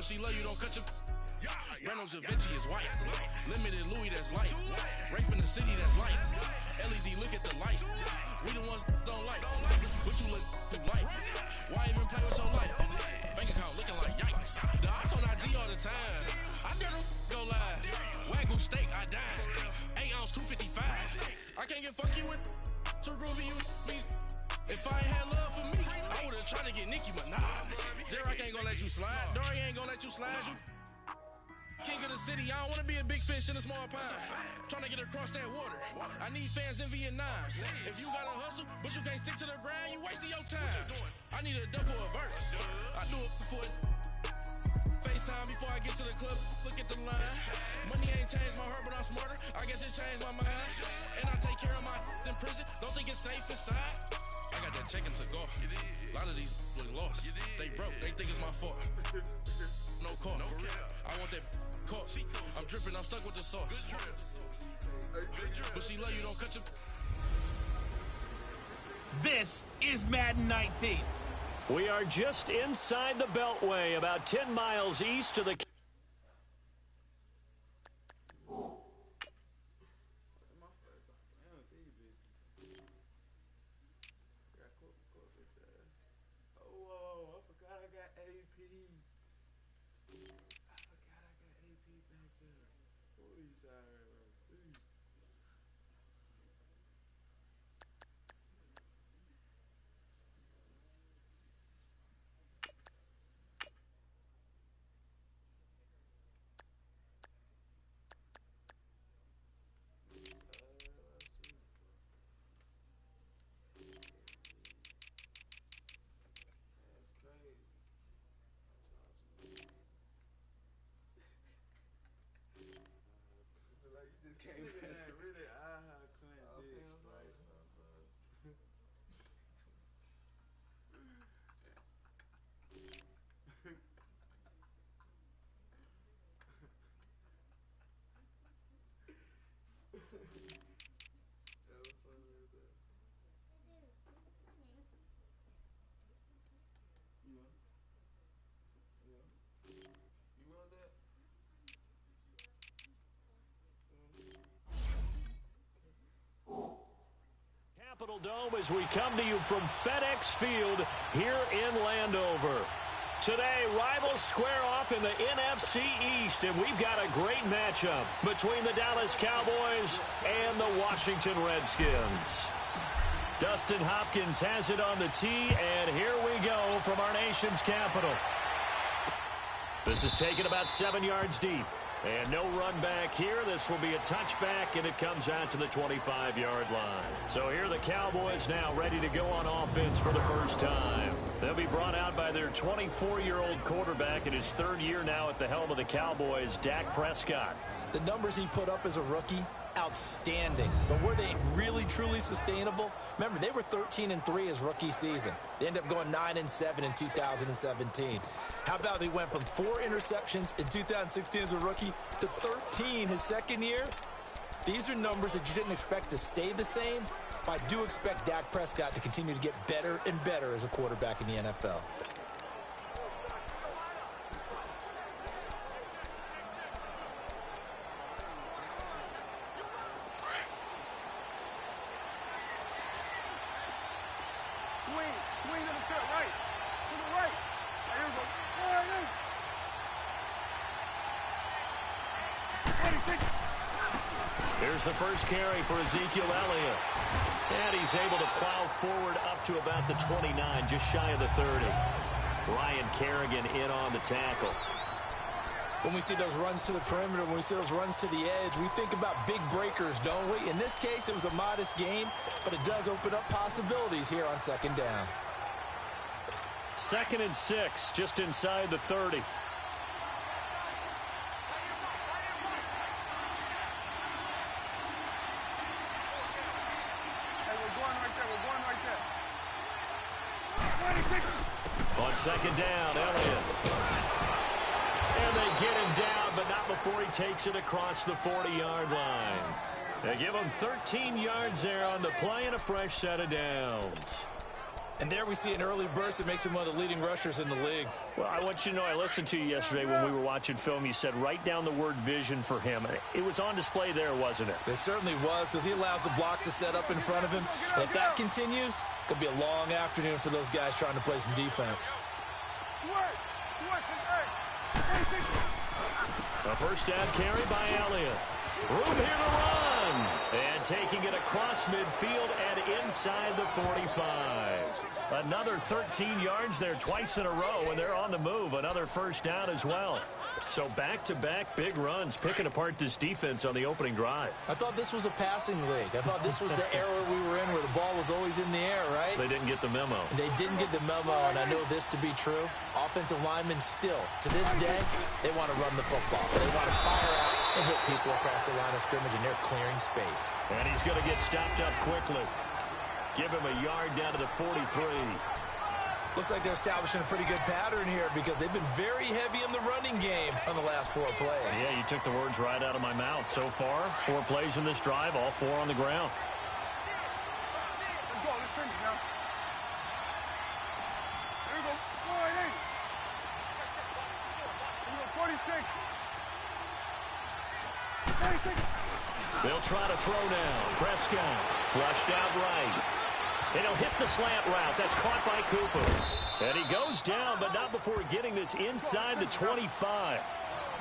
But she love you, don't cut your... Brando Da Vinci is white. Limited Louis, that's light. Rape in the city, that's light. LED, look at the lights. We the ones don't like. But you look too light. Why even play with your life? Bank account looking like yikes. The ops on IG all the time. I dare them go live. Wagyu steak, I dine. 8 ounce, 255. I can't get fuck you with too groovy you me. If I ain't had love for me, I would've tried to get Nicki Minaj. J-Rock ain't gonna let you slide. Dory ain't gonna let you slide. You king of the city, I don't wanna be a big fish in a small pond. Trying to get across that water. I need fans in Vietnam. If you gotta hustle, but you can't stick to the grind, you wasting your time. I need a double a verse. I do it before FaceTime before I get to the club. Look at the line. Money ain't changed my heart, but I'm smarter. I guess it changed my mind. And I take care of my in prison. Don't think it's safe inside. I got that check-in to go. A lot of these look lost. They broke, they think it's my fault. No call. I want that caught. I'm dripping, I'm stuck with the sauce. But she love you, don't cut your... This is Madden 19. We are just inside the Beltway, about 10 miles east of the... Capitol Dome as we come to you from FedEx Field here in Landover. Today, rivals square off in the NFC East, and we've got a great matchup between the Dallas Cowboys and the Washington Redskins. Dustin Hopkins has it on the tee, and here we go from our nation's capital. This is taken about 7 yards deep. And no run back here. This will be a touchback, and it comes out to the 25-yard line. So here are the Cowboys now ready to go on offense for the first time. They'll be brought out by their 24-year-old quarterback in his third year now at the helm of the Cowboys, Dak Prescott. The numbers he put up as a rookie, outstanding. But were they really, truly sustainable? Remember, they were 13-3 his rookie season. They ended up going 9-7 in 2017. How about they went from 4 interceptions in 2016 as a rookie to 13 his second year? These are numbers that you didn't expect to stay the same, but I do expect Dak Prescott to continue to get better and better as a quarterback in the NFL. Here's the first carry for Ezekiel Elliott. And he's able to plow forward up to about the 29, just shy of the 30. Ryan Kerrigan in on the tackle. When we see those runs to the perimeter, when we see those runs to the edge, we think about big breakers, don't we? In this case, it was a modest game, but it does open up possibilities here on second down. 2nd and 6, just inside the 30. On second down, Elliott. And they get him down, but not before he takes it across the 40-yard line. They give him 13 yards there on the play and a fresh set of downs. And there we see an early burst that makes him one of the leading rushers in the league. Well, I want you to know, I listened to you yesterday when we were watching film. You said write down the word vision for him. It was on display there, wasn't it? It certainly was, because he allows the blocks to set up in front of him. And if that continues, it could be a long afternoon for those guys trying to play some defense. A first down carry by Elliott. Room here to run. And taking it across midfield and inside the 45. Another 13 yards there twice in a row, and they're on the move. Another first down as well. So back-to-back big runs, picking apart this defense on the opening drive. I thought this was a passing league. I thought this was the era we were in where the ball was always in the air, right? They didn't get the memo. They didn't get the memo, and I know this to be true. Offensive linemen still, to this day, they want to run the football. They want to fire out and hit people across the line of scrimmage, and they're clearing space. And he's going to get stopped up quickly. Give him a yard down to the 43. Looks like they're establishing a pretty good pattern here because they've been very heavy in the running game on the last 4 plays. Yeah, you took the words right out of my mouth. So far, 4 plays in this drive, all 4 on the ground. Let's go. Let's finish now. Here we go. 46. 46. They'll try to throw now. Prescott flushed out right. And he'll hit the slant route. That's caught by Cooper. And he goes down, but not before getting this inside the 25.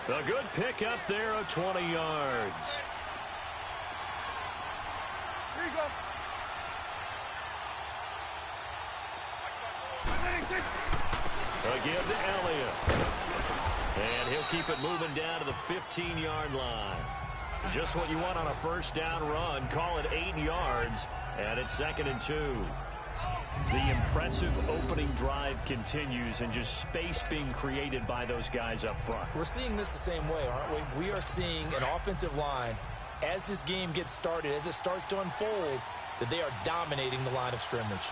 A good pick up there of 20 yards. Here you go. Again to Elliott. And he'll keep it moving down to the 15-yard line. Just what you want on a first down run. Call it 8 yards. And it's 2nd and 2. The impressive opening drive continues, and just space being created by those guys up front. We're seeing this the same way, aren't we? We are seeing an offensive line, as this game gets started, as it starts to unfold, that they are dominating the line of scrimmage.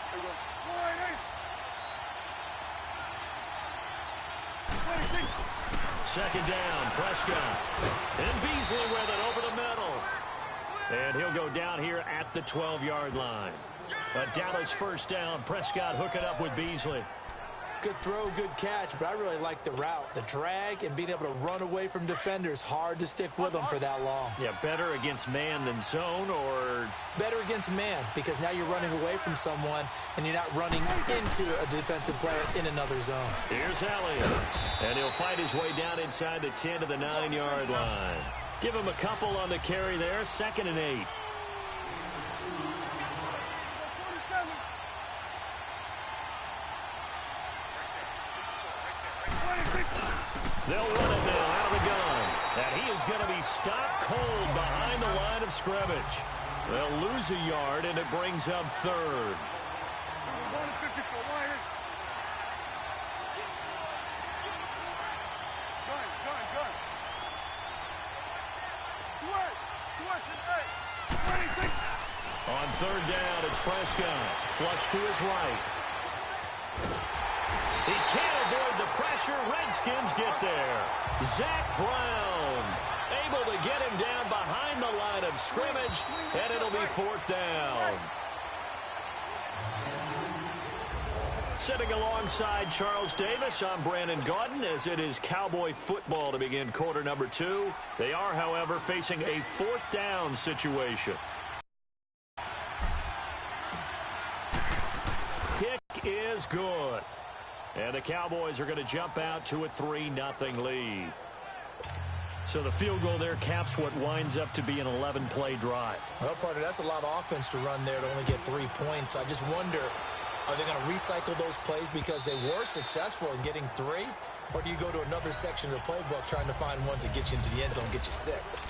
Second down, Prescott. And Beasley with it over the middle. And he'll go down here at the 12-yard line. A Dallas first down. Prescott hooking up with Beasley. Good throw, good catch, but I really like the route. The drag and being able to run away from defenders. Hard to stick with them for that long. Yeah, better against man than zone, or? Better against man, because now you're running away from someone and you're not running into a defensive player in another zone. Here's Elliott. And he'll fight his way down inside the 10 to the 9-yard line. Give him a couple on the carry there. 2nd and 8. They'll run it now out of the gun. And he is going to be stopped cold behind the line of scrimmage. They'll lose a yard, and it brings up 3rd. On 3rd down, it's Prescott. Flush to his right. He can't avoid the pressure. Redskins get there. Zach Brown able to get him down behind the line of scrimmage, and it'll be 4th down. Sitting alongside Charles Davis, I'm Brandon Gaudin, as it is Cowboy football to begin quarter number 2. They are, however, facing a 4th down situation. Kick is good. And the Cowboys are going to jump out to a 3-0 lead. So the field goal there caps what winds up to be an 11-play drive. Well, partner, that's a lot of offense to run there to only get 3 points. So I just wonder, are they going to recycle those plays because they were successful in getting 3? Or do you go to another section of the playbook trying to find ones that get you into the end zone and get you 6?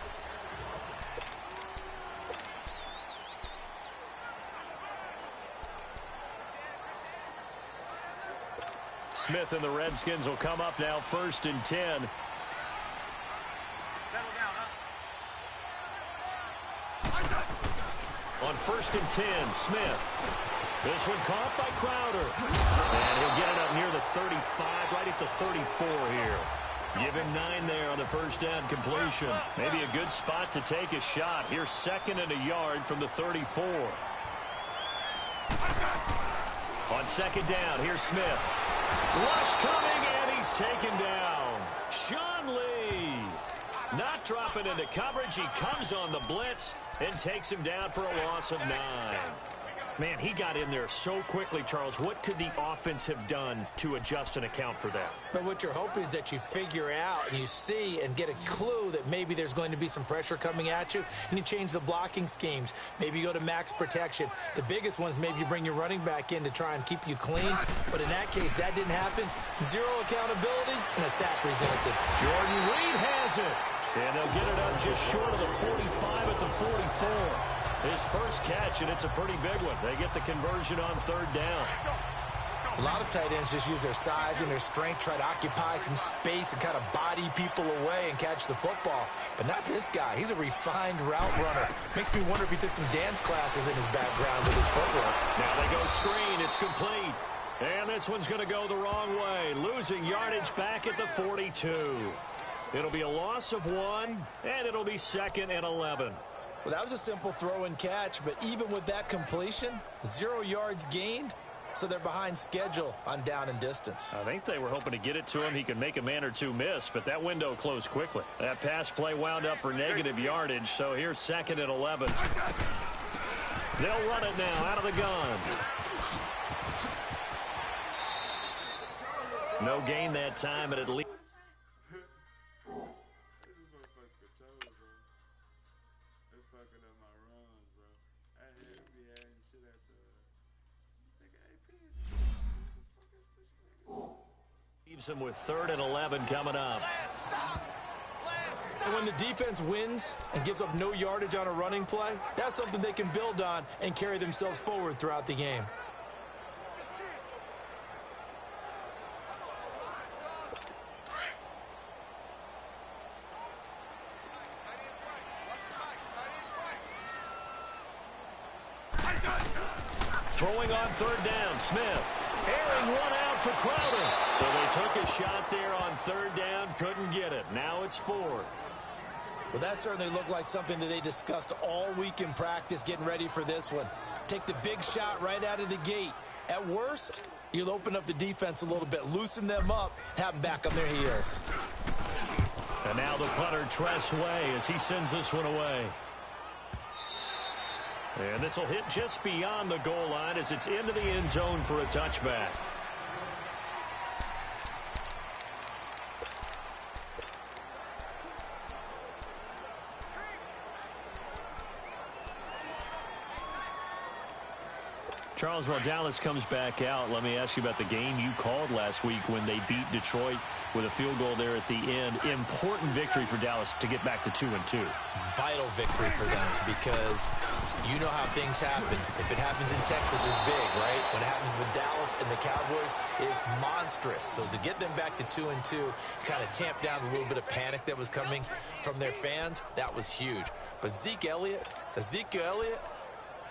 Smith and the Redskins will come up now, 1st and 10. Settle down, huh? On 1st and 10, Smith. This one caught by Crowder. And he'll get it up near the 35, right at the 34 here. Give him 9 there on the first down completion. Maybe a good spot to take a shot. Here's 2nd and a yard from the 34. On second down, here's Smith. Rush coming, and he's taken down. Sean Lee not dropping into coverage. He comes on the blitz and takes him down for a loss of 9. Man, he got in there so quickly, Charles. What could the offense have done to adjust and account for that? But what you're hoping is that you figure out and you see and get a clue that maybe there's going to be some pressure coming at you, and you change the blocking schemes. Maybe you go to max protection. The biggest one is maybe you bring your running back in to try and keep you clean. But in that case, that didn't happen. Zero accountability, and a sack resulted. Jordan Reed has it. And they'll get it up just short of the 45 at the 44. His first catch, and it's a pretty big one. They get the conversion on third down. A lot of tight ends just use their size and their strength, try to occupy some space and kind of body people away and catch the football. But not this guy. He's a refined route runner. Makes me wonder if he took some dance classes in his background with his footwork. Now they go screen. It's complete. And this one's going to go the wrong way. Losing yardage back at the 42. It'll be a loss of 1, and it'll be 2nd and 11. Well, that was a simple throw and catch, but even with that completion, 0 yards gained, so they're behind schedule on down and distance. I think they were hoping to get it to him. He could make a man or two miss, but that window closed quickly. That pass play wound up for negative yardage, so here's 2nd and 11. They'll run it now out of the gun. No gain that time, and at least. Leaves him with 3rd and 11 coming up. And when the defense wins and gives up no yardage on a running play, that's something they can build on and carry themselves forward throughout the game. Throwing on third down, Smith. Airing one out for Crowder. So they took a shot there on third down, couldn't get it. Now it's 4th. Well, that certainly looked like something that they discussed all week in practice, getting ready for this one. Take the big shot right out of the gate. At worst, you'll open up the defense a little bit, loosen them up, have them back on their heels. And now the punter, Tress Way, as he sends this one away. And this will hit just beyond the goal line as it's into the end zone for a touchback. Charles, while Dallas comes back out, let me ask you about the game you called last week when they beat Detroit with a field goal there at the end. Important victory for Dallas to get back to 2-2. Vital victory for them because you know how things happen. If it happens in Texas, it's big, right? When it happens with Dallas and the Cowboys, it's monstrous. So to get them back to 2-2, kind of tamp down a little bit of panic that was coming from their fans, that was huge. But Ezekiel Elliott,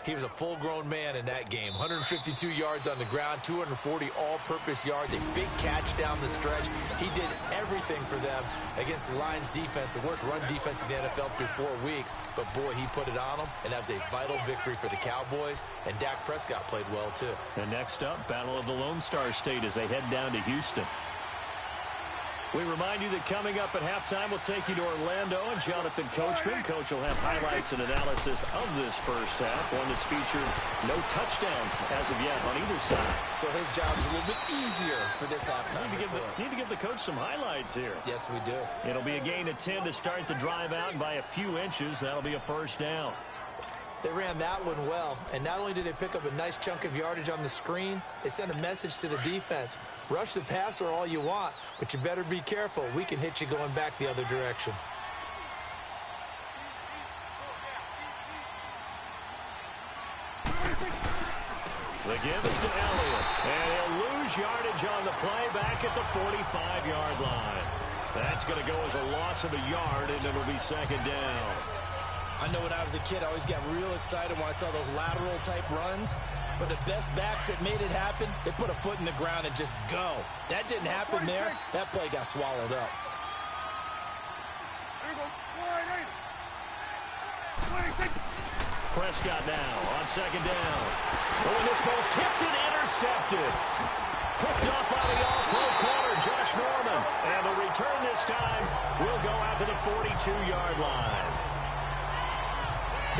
he was a full-grown man in that game. 152 yards on the ground, 240 all-purpose yards, a big catch down the stretch. He did everything for them against the Lions defense, the worst run defense in the NFL through 4 weeks. But, boy, he put it on them, and that was a vital victory for the Cowboys. And Dak Prescott played well, too. And next up, Battle of the Lone Star State as they head down to Houston. We remind you that coming up at halftime, we'll take you to Orlando and Jonathan Coachman. Coach will have highlights and analysis of this first half, one that's featured no touchdowns as of yet on either side. So his job is a little bit easier for this halftime. Need to give the coach some highlights here. Yes, we do. It'll be a gain of 10 to start the drive out, and by a few inches, that'll be a first down. They ran that one well, and not only did they pick up a nice chunk of yardage on the screen, they sent a message to the defense. Rush the passer all you want, but you better be careful. We can hit you going back the other direction. The give is to Elliott, and he'll lose yardage on the play back at the 45-yard line. That's going to go as a loss of a yard, and it'll be second down. I know when I was a kid, I always got real excited when I saw those lateral-type runs. But the best backs that made it happen, they put a foot in the ground and just go. That didn't happen there. That play got swallowed up. There you go. 26. Prescott now on second down. Oh, and this ball's tipped and intercepted. Picked up by the all-pro corner, Josh Norman. And the return this time will go out to the 42-yard line.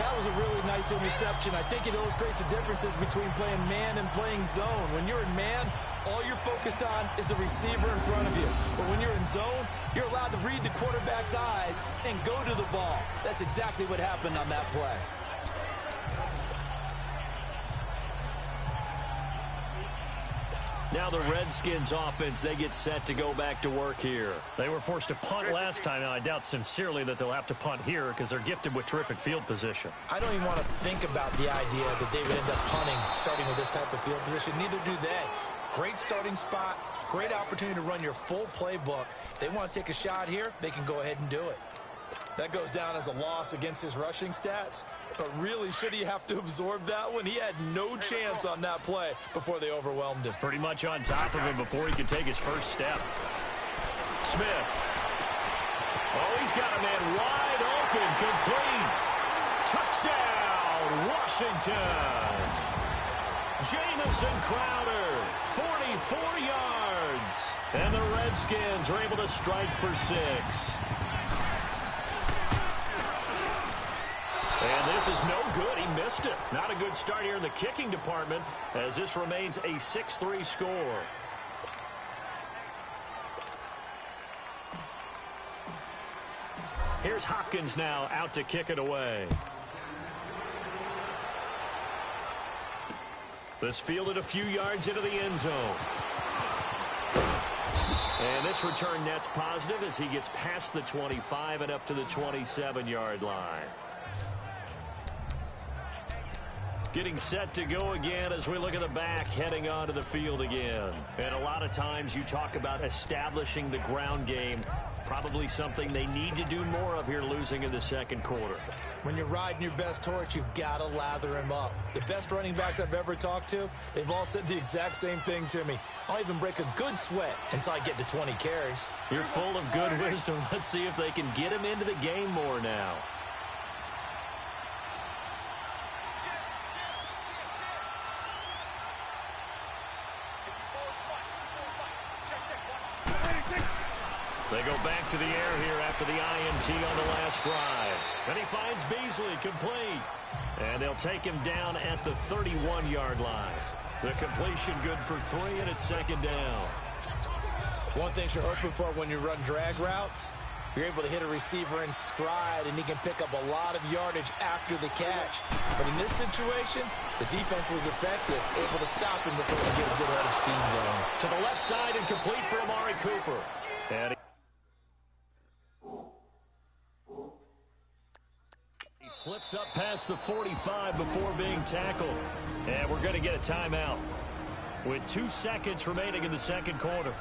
That was a really nice interception. I think it illustrates the differences between playing man and playing zone. When you're in man, all you're focused on is the receiver in front of you. But when you're in zone, you're allowed to read the quarterback's eyes and go to the ball. That's exactly what happened on that play. Now the Redskins offense, they get set to go back to work here. They were forced to punt last time, and I doubt sincerely that they'll have to punt here because they're gifted with terrific field position. I don't even want to think about the idea that they would end up punting starting with this type of field position. Neither do they. Great starting spot, great opportunity to run your full playbook. If they want to take a shot here, they can go ahead and do it. That goes down as a loss against his rushing stats. But really, should he have to absorb that one? He had no chance on that play before they overwhelmed him. Pretty much on top of him before he could take his first step. Smith. Oh, he's got a man wide open, complete. Touchdown, Washington. Jamison Crowder, 44 yards. And the Redskins are able to strike for 6. And this is no good. He missed it. Not a good start here in the kicking department as this remains a 6-3 score. Here's Hopkins now out to kick it away. This fielded a few yards into the end zone. And this return net's positive as he gets past the 25 and up to the 27-yard line. Getting set to go again as we look at the back heading onto the field again. And a lot of times you talk about establishing the ground game. Probably something they need to do more of here losing in the second quarter. When you're riding your best horse, you've got to lather him up. The best running backs I've ever talked to, they've all said the exact same thing to me. I'll even break a good sweat until I get to 20 carries. You're full of good wisdom. Let's see if they can get him into the game more now. They go back to the air here after the INT on the last drive. And he finds Beasley complete. And they'll take him down at the 31-yard line. The completion good for 3, and it's second down. One thing you're hoping for when you run drag routes, you're able to hit a receiver in stride, and he can pick up a lot of yardage after the catch. But in this situation, the defense was effective, able to stop him before he get a good head of steam going. To the left side and complete for Amari Cooper. And he slips up past the 45 before being tackled. And we're going to get a timeout with 2 seconds remaining in the second quarter.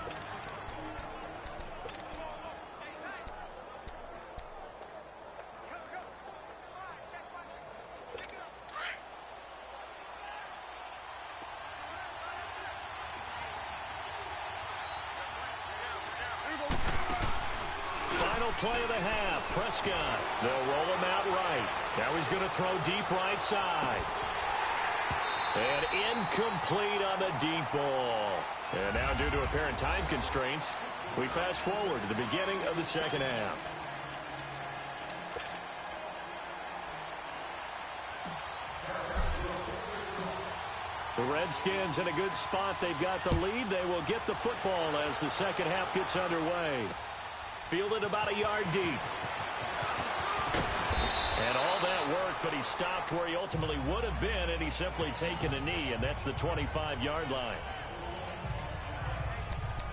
Final play of the half. Prescott. They'll roll him out right. Now he's going to throw deep right side. And incomplete on the deep ball. And now due to apparent time constraints, we fast forward to the beginning of the second half. The Redskins in a good spot. They've got the lead. They will get the football as the second half gets underway. Fielded about a yard deep. And all that work, but he stopped where he ultimately would have been, and he's simply taken a knee, and that's the 25-yard line.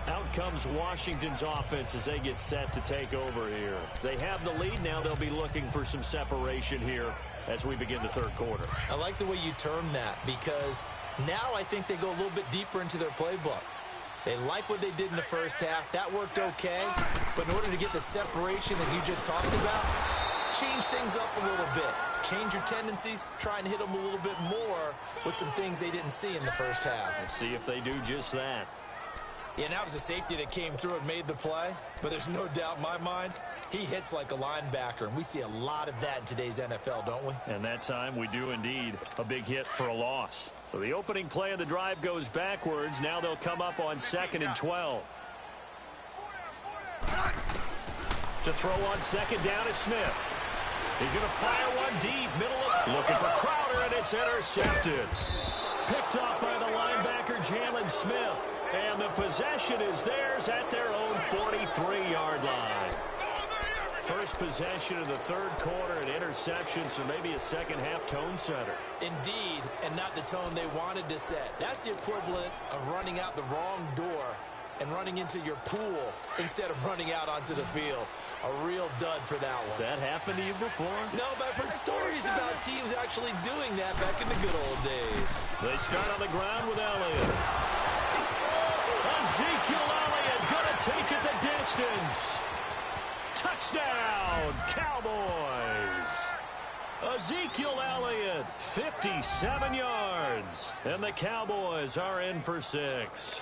Out comes Washington's offense as they get set to take over here. They have the lead now. They'll be looking for some separation here as we begin the third quarter. I like the way you term that, because now I think they go a little bit deeper into their playbook. They like what they did in the first half. That worked okay. But in order to get the separation that you just talked about, change things up a little bit. Change your tendencies. Try and hit them a little bit more with some things they didn't see in the first half. Let's see if they do just that. Yeah, and that was a safety that came through and made the play. But there's no doubt in my mind, he hits like a linebacker. And we see a lot of that in today's NFL, don't we? And that time we do indeed. A big hit for a loss. So the opening play of the drive goes backwards. Now they'll come up on 2nd and 12. To throw on 2nd down is Smith. He's going to fire one deep, middle of looking for Crowder, and it's intercepted. Picked off by the linebacker, Jalen Smith. And the possession is theirs at their own 43-yard line. First possession of the third quarter, an interception, so maybe a second-half tone setter. Indeed, and not the tone they wanted to set. That's the equivalent of running out the wrong door and running into your pool instead of running out onto the field. A real dud for that one. Has that happened to you before? No, but I've heard stories about teams actually doing that back in the good old days. They start on the ground with Elliott. Ezekiel Elliott gonna take it the distance. Touchdown, Cowboys. Ezekiel Elliott, 57 yards. And the Cowboys are in for 6.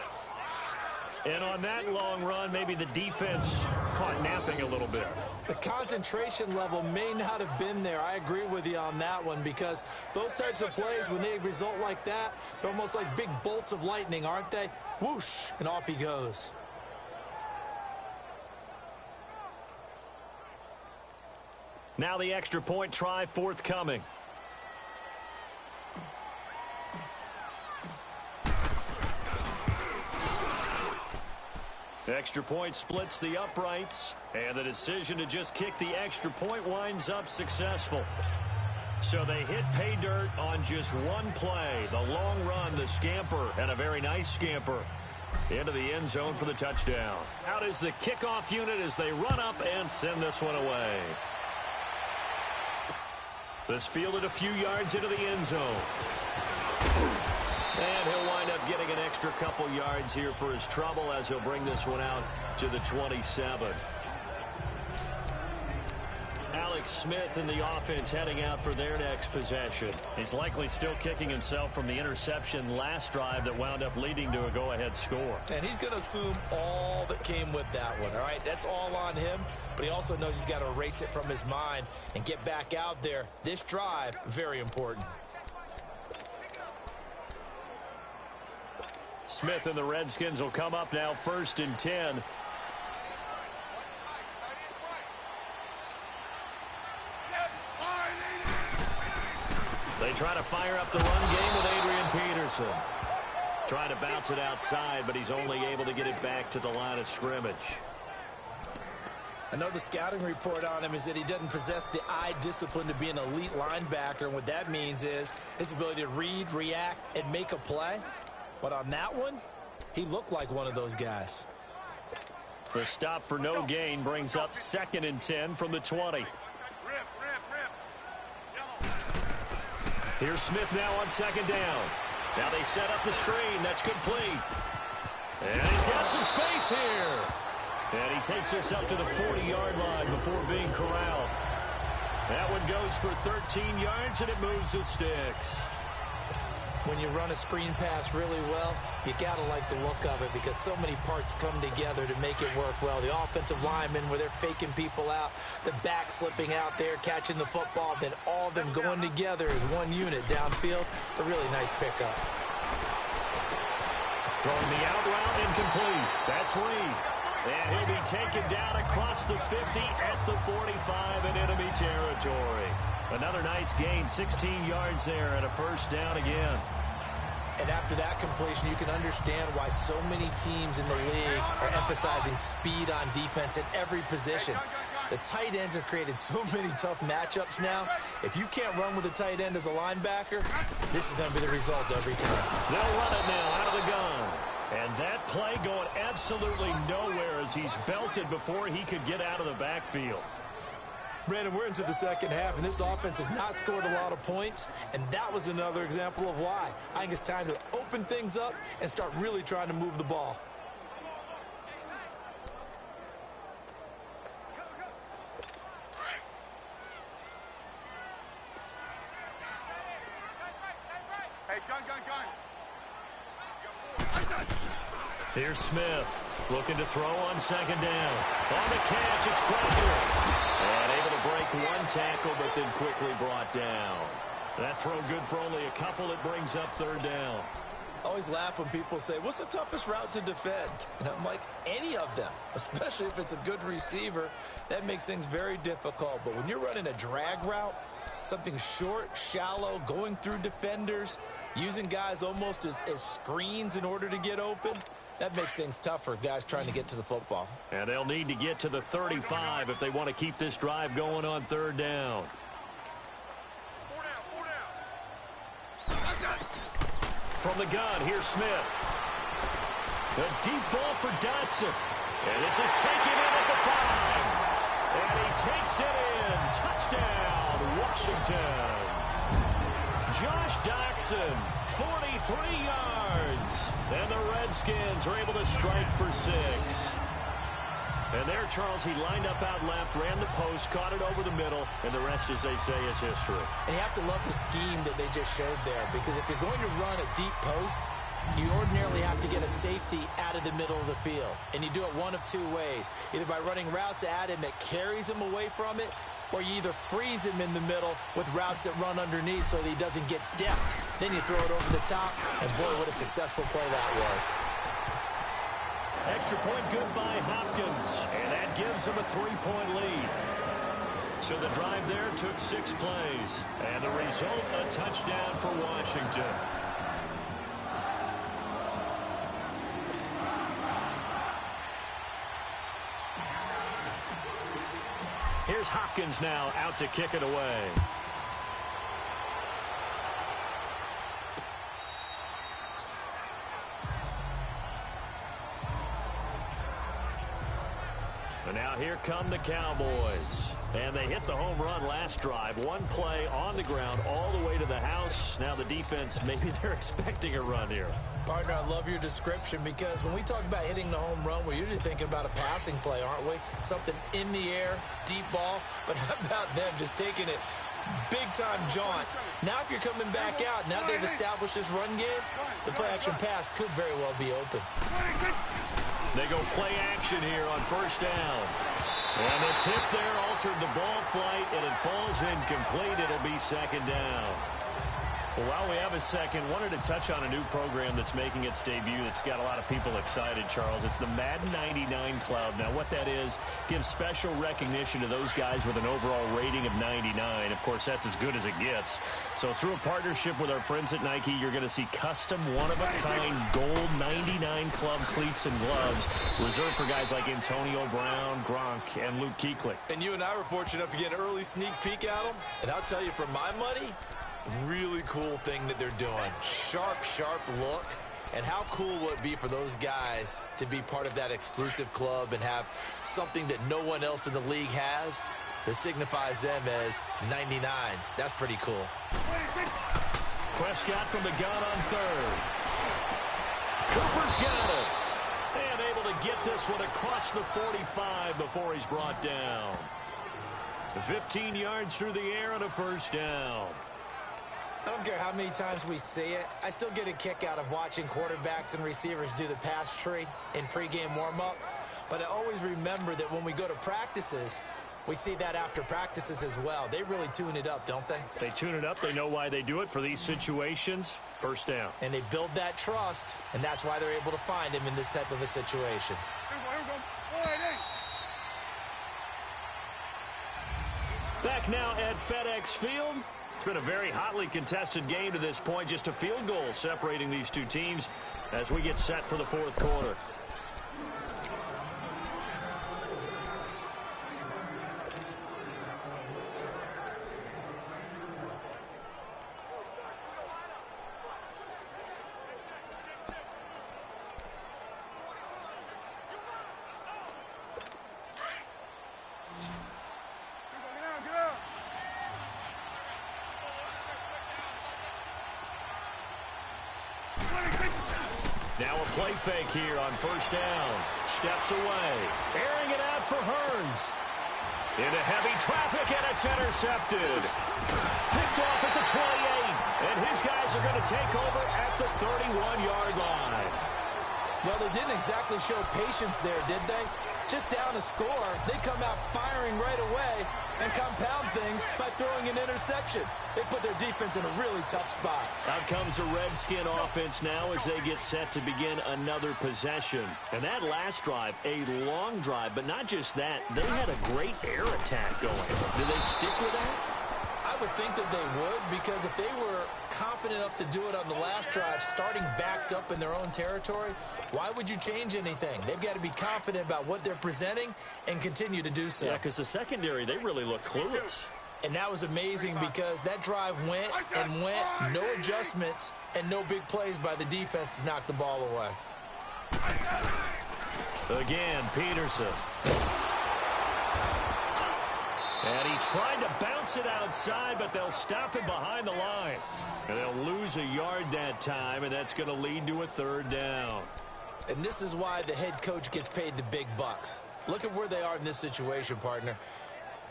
And on that long run, maybe the defense caught napping a little bit. The concentration level may not have been there. I agree with you on that one, because those types of plays, when they result like that, they're almost like big bolts of lightning, aren't they? Whoosh, and off he goes. Now the extra point try forthcoming. Extra point splits the uprights, and the decision to just kick the extra point winds up successful. So they hit pay dirt on just one play. The long run, the scamper, and a very nice scamper into the end zone for the touchdown. Out is the kickoff unit as they run up and send this one away. This fielded a few yards into the end zone. And he'll wind up getting an extra couple yards here for his trouble as he'll bring this one out to the 27. Alex Smith in the offense heading out for their next possession. He's likely still kicking himself from the interception last drive that wound up leading to a go-ahead score. And he's going to assume all that came with that one, all right? That's all on him, but he also knows he's got to erase it from his mind and get back out there. This drive, very important. Smith and the Redskins will come up now 1st and 10. They try to fire up the run game with Adrian Peterson. Trying to bounce it outside, but he's only able to get it back to the line of scrimmage. I know the scouting report on him is that he doesn't possess the eye discipline to be an elite linebacker, and what that means is his ability to read, react, and make a play. But on that one, he looked like one of those guys. The stop for no gain brings up 2nd and 10 from the 20. Here's Smith now on 2nd down. Now they set up the screen. That's complete. And he's got some space here. And he takes us up to the 40-yard line before being corralled. That one goes for 13 yards, and it moves the sticks. When you run a screen pass really well, you got to like the look of it because so many parts come together to make it work well. The offensive linemen, where they're faking people out, the back slipping out there, catching the football, then all of them going together as one unit downfield. A really nice pickup. Throwing the out route incomplete. That's Reed. And he'll be taken down across the 50 at the 45 in enemy territory. Another nice gain, 16 yards there and a first down again. And after that completion, you can understand why so many teams in the league are emphasizing speed on defense at every position. The tight ends have created so many tough matchups now. If you can't run with a tight end as a linebacker, this is going to be the result every time. They'll run it now out of the gun. And that play going absolutely nowhere as he's belted before he could get out of the backfield. Brandon, we're into the second half, and this offense has not scored a lot of points, and that was another example of why. I think it's time to open things up and start really trying to move the ball. Hey, gun. Here's Smith looking to throw on second down. On the catch, it's Crowder. And able to break one tackle, but then quickly brought down. That throw good for only a couple. It brings up third down. I always laugh when people say, what's the toughest route to defend? And I'm like, any of them, especially if it's a good receiver. That makes things very difficult. But when you're running a drag route, something short, shallow, going through defenders, using guys almost as screens in order to get open, that makes things tough for guys trying to get to the football. And they'll need to get to the 35 if they want to keep this drive going on third down. From the gun, here's Smith. The deep ball for Dotson. And this is taken in at the 5. And he takes it in. Touchdown, Washington. Josh Dotson, 43 yards. And the Redskins are able to strike for 6. And there, Charles, he lined up out left, ran the post, caught it over the middle, and the rest, as they say, is history. And you have to love the scheme that they just showed there, because if you're going to run a deep post, you ordinarily have to get a safety out of the middle of the field. And you do it one of two ways, either by running routes at him that carries him away from it, or you either freeze him in the middle with routes that run underneath so that he doesn't get depth. Then you throw it over the top, and boy, what a successful play that was. Extra point good by Hopkins, and that gives them a 3-point lead. So the drive there took 6 plays, and the result, a touchdown for Washington. Here's Hopkins now out to kick it away. And now here come the Cowboys. And they hit the home run last drive. One play on the ground all the way to the house. Now the defense, maybe they're expecting a run here. Partner, I love your description, because when we talk about hitting the home run, we're usually thinking about a passing play, aren't we? Something in the air, deep ball. But how about them just taking it big-time jaunt? Now if you're coming back out, now they've established this run game, the play-action pass could very well be open. They go play action here on first down. And the tip there altered the ball flight, and it falls incomplete. It'll be second down. Well, while we have a second, wanted to touch on a new program that's making its debut that's got a lot of people excited, Charles. It's the Madden 99 Club. Now, what that is, gives special recognition to those guys with an overall rating of 99. Of course, that's as good as it gets. So through a partnership with our friends at Nike, you're going to see custom one-of-a-kind gold 99 Club cleats and gloves reserved for guys like Antonio Brown, Gronk, and Luke Kuechly. And you and I were fortunate enough to get an early sneak peek at them. And I'll tell you, for my money, really cool thing that they're doing. Sharp look. And how cool would it be for those guys to be part of that exclusive club and have something that no one else in the league has that signifies them as 99s? That's pretty cool. Prescott from the gun on third. Cooper's got it. And able to get this one across the 45 before he's brought down. 15 yards through the air and a first down. I don't care how many times we see it. I still get a kick out of watching quarterbacks and receivers do the pass tree in pregame warm-up. But I always remember that when we go to practices, we see that after practices as well. They really tune it up, don't they? They tune it up. They know why they do it for these situations. First down. And they build that trust, and that's why they're able to find him in this type of a situation. Back now at FedEx Field. It's been a very hotly contested game to this point. Just a field goal separating these two teams as we get set for the fourth quarter. Now a play fake here on first down. Steps away. Airing it out for Hearns. Into heavy traffic, and it's intercepted. Picked off at the 28. And his guys are going to take over at the 31-yard line. Well, they didn't exactly show patience there, did they? Just down a score, they come out firing right away and compound things by throwing an interception. They put their defense in a really tough spot. Out comes the Redskin offense now as they get set to begin another possession. And that last drive, a long drive, but not just that. They had a great air attack going. Do they stick with that? I would think that they would, because if they were confident enough to do it on the last drive, starting backed up in their own territory, why would you change anything? They've got to be confident about what they're presenting and continue to do so. Yeah, because the secondary, they really look clueless. And that was amazing because that drive went and went, no adjustments and no big plays by the defense to knock the ball away. Again, Peterson. And he tried to bounce it outside, but they'll stop him behind the line. And they'll lose a yard that time, and that's going to lead to a third down. And this is why the head coach gets paid the big bucks. Look at where they are in this situation, partner.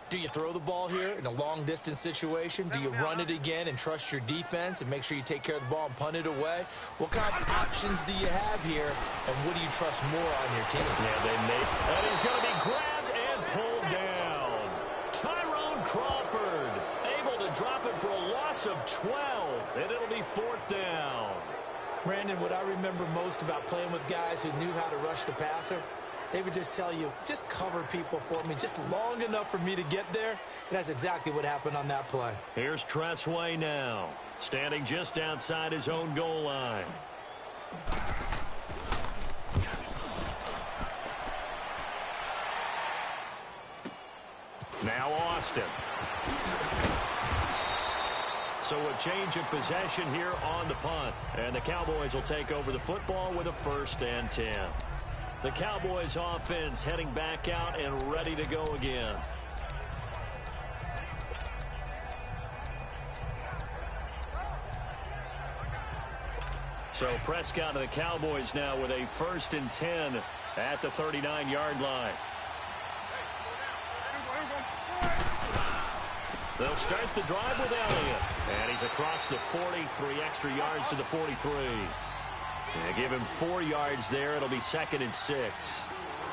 Do you throw the ball here in a long-distance situation? Do you run it again and trust your defense and make sure you take care of the ball and punt it away? What kind of options do you have here, and what do you trust more on your team? Yeah, they made. And he's going to be grabbed and pulled down. Tyrone Crawford able to drop it for a loss of 12, and it'll be fourth down. Brandon, what I remember most about playing with guys who knew how to rush the passer, they would just tell you, just cover people for me, just long enough for me to get there. And that's exactly what happened on that play. Here's Tressway now, standing just outside his own goal line. Now Austin. So a change of possession here on the punt. And the Cowboys will take over the football with a 1st and 10. The Cowboys offense heading back out and ready to go again. So Prescott and the Cowboys now with a 1st and 10 at the 39-yard line. They'll start the drive with Elliott. And he's across the 43 extra yards to the 43. They give him 4 yards there. It'll be 2nd and 6.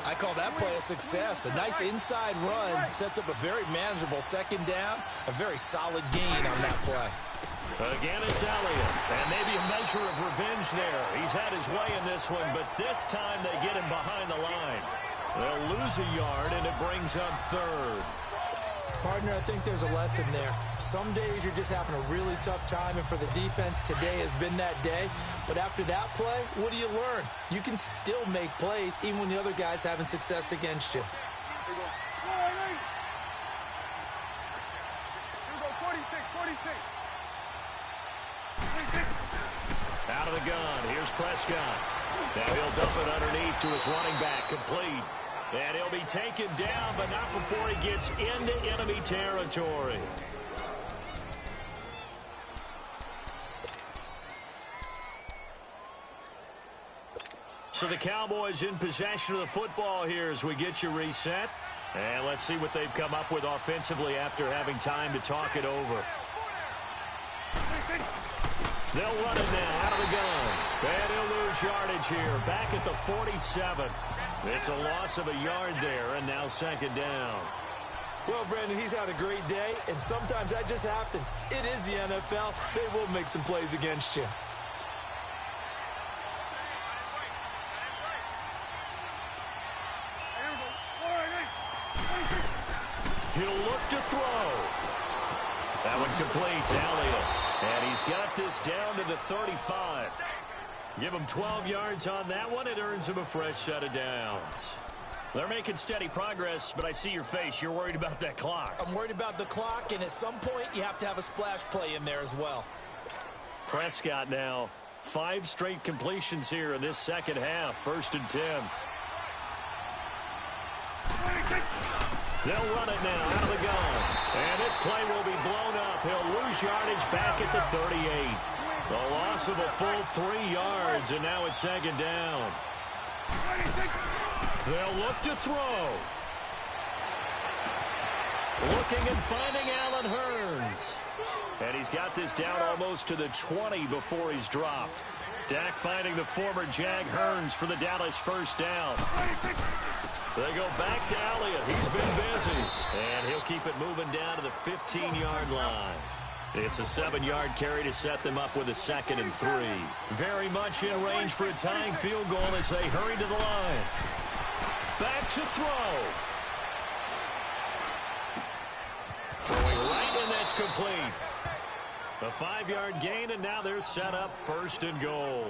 I call that play a success. A nice inside run sets up a very manageable 2nd down. A very solid gain on that play. Again, it's Elliott. And maybe a measure of revenge there. He's had his way in this one, but this time they get him behind the line. They'll lose a yard, and it brings up 3rd. Partner, I think there's a lesson there. Some days you're just having a really tough time, and for the defense, today has been that day. But after that play, what do you learn? You can still make plays even when the other guy's having success against you. Here we go, 46. Out of the gun, here's Prescott. Now he'll dump it underneath to his running back, complete. And he'll be taken down, but not before he gets into enemy territory. So the Cowboys in possession of the football here as we get you reset. And let's see what they've come up with offensively after having time to talk it over. They'll run it now out of the gun. And he'll lose yardage here. Back at the 47. It's a loss of a yard there, and now 2nd down. Well, Brandon, he's had a great day, and sometimes that just happens. It is the NFL. They will make some plays against you. He'll look to throw. That one complete to Elliott. And he's got this down to the 35. Give him 12 yards on that one. It earns him a fresh set of downs. They're making steady progress, but I see your face. You're worried about that clock. I'm worried about the clock, and at some point, you have to have a splash play in there as well. Prescott now, 5 straight completions here in this 2nd half. 1st and 10. They'll run it now out of the gun. And this play will be blown up. He'll lose yardage back at the 38. The loss of a full 3 yards, and now it's 2nd down. They'll look to throw. Looking and finding Allen Hurns. And he's got this down almost to the 20 before he's dropped. Dak finding the former Jag Hearns for the Dallas first down. They go back to Elliott. He's been busy. And he'll keep it moving down to the 15-yard line. It's a 7-yard carry to set them up with a 2nd and 3. Very much in range for a tying field goal as they hurry to the line. Back to throw. Throwing right, and that's complete. A 5-yard gain, and now they're set up 1st and goal.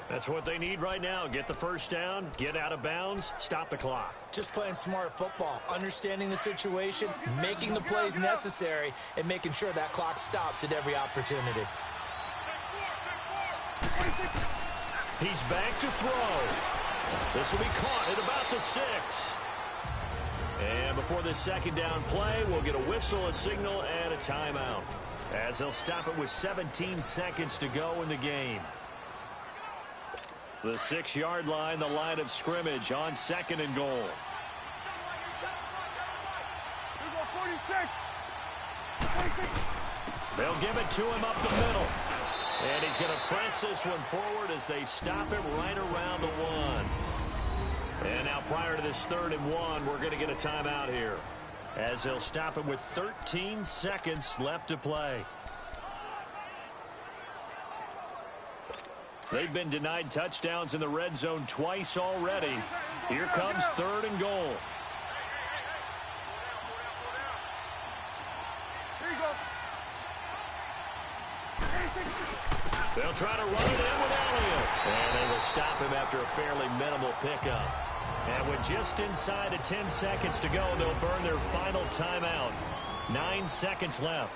That's what they need right now. Get the first down, get out of bounds, stop the clock. Just playing smart football, understanding the situation, making the plays necessary, and making sure that clock stops at every opportunity. He's back to throw. This will be caught at about the 6. And before this 2nd down play, we'll get a whistle, a signal, and a timeout, as they'll stop it with 17 seconds to go in the game. The 6-yard line, the line of scrimmage on 2nd and goal. 46. They'll give it to him up the middle. And he's going to press this one forward as they stop it right around the 1. And now prior to this 3rd and 1, we're going to get a timeout here, as they'll stop it with 13 seconds left to play. They've been denied touchdowns in the red zone twice already. Here comes 3rd and goal. Here you go. They'll try to run it in with Elliott. And they will stop him after a fairly minimal pickup. And with just inside of 10 seconds to go, they'll burn their final timeout. 9 seconds left.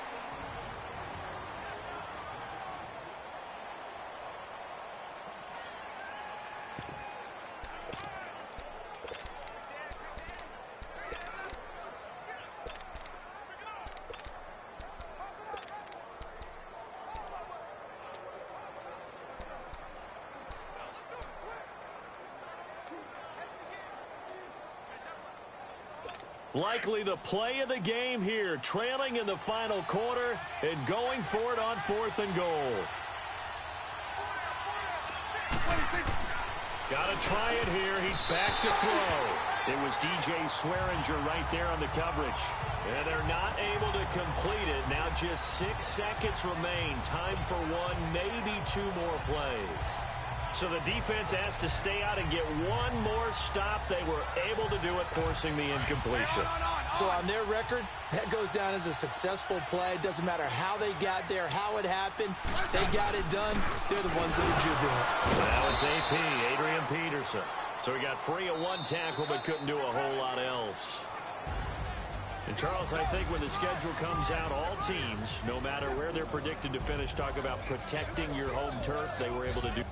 Likely the play of the game here, trailing in the final quarter and going for it on 4th and goal. Got to try it here. He's back to throw. It was DJ Swearinger right there on the coverage. And they're not able to complete it. Now just 6 seconds remain. Time for 1, maybe 2 more plays. So the defense has to stay out and get 1 more stop. They were able to do it, forcing the incompletion. So on their record, that goes down as a successful play. Doesn't matter how they got there, how it happened. They got it done. They're the ones that are jubilant. Now it's AP, Adrian Peterson. So he got free of 1 tackle but couldn't do a whole lot else. And Charles, I think when the schedule comes out, all teams, no matter where they're predicted to finish, talk about protecting your home turf. They were able to do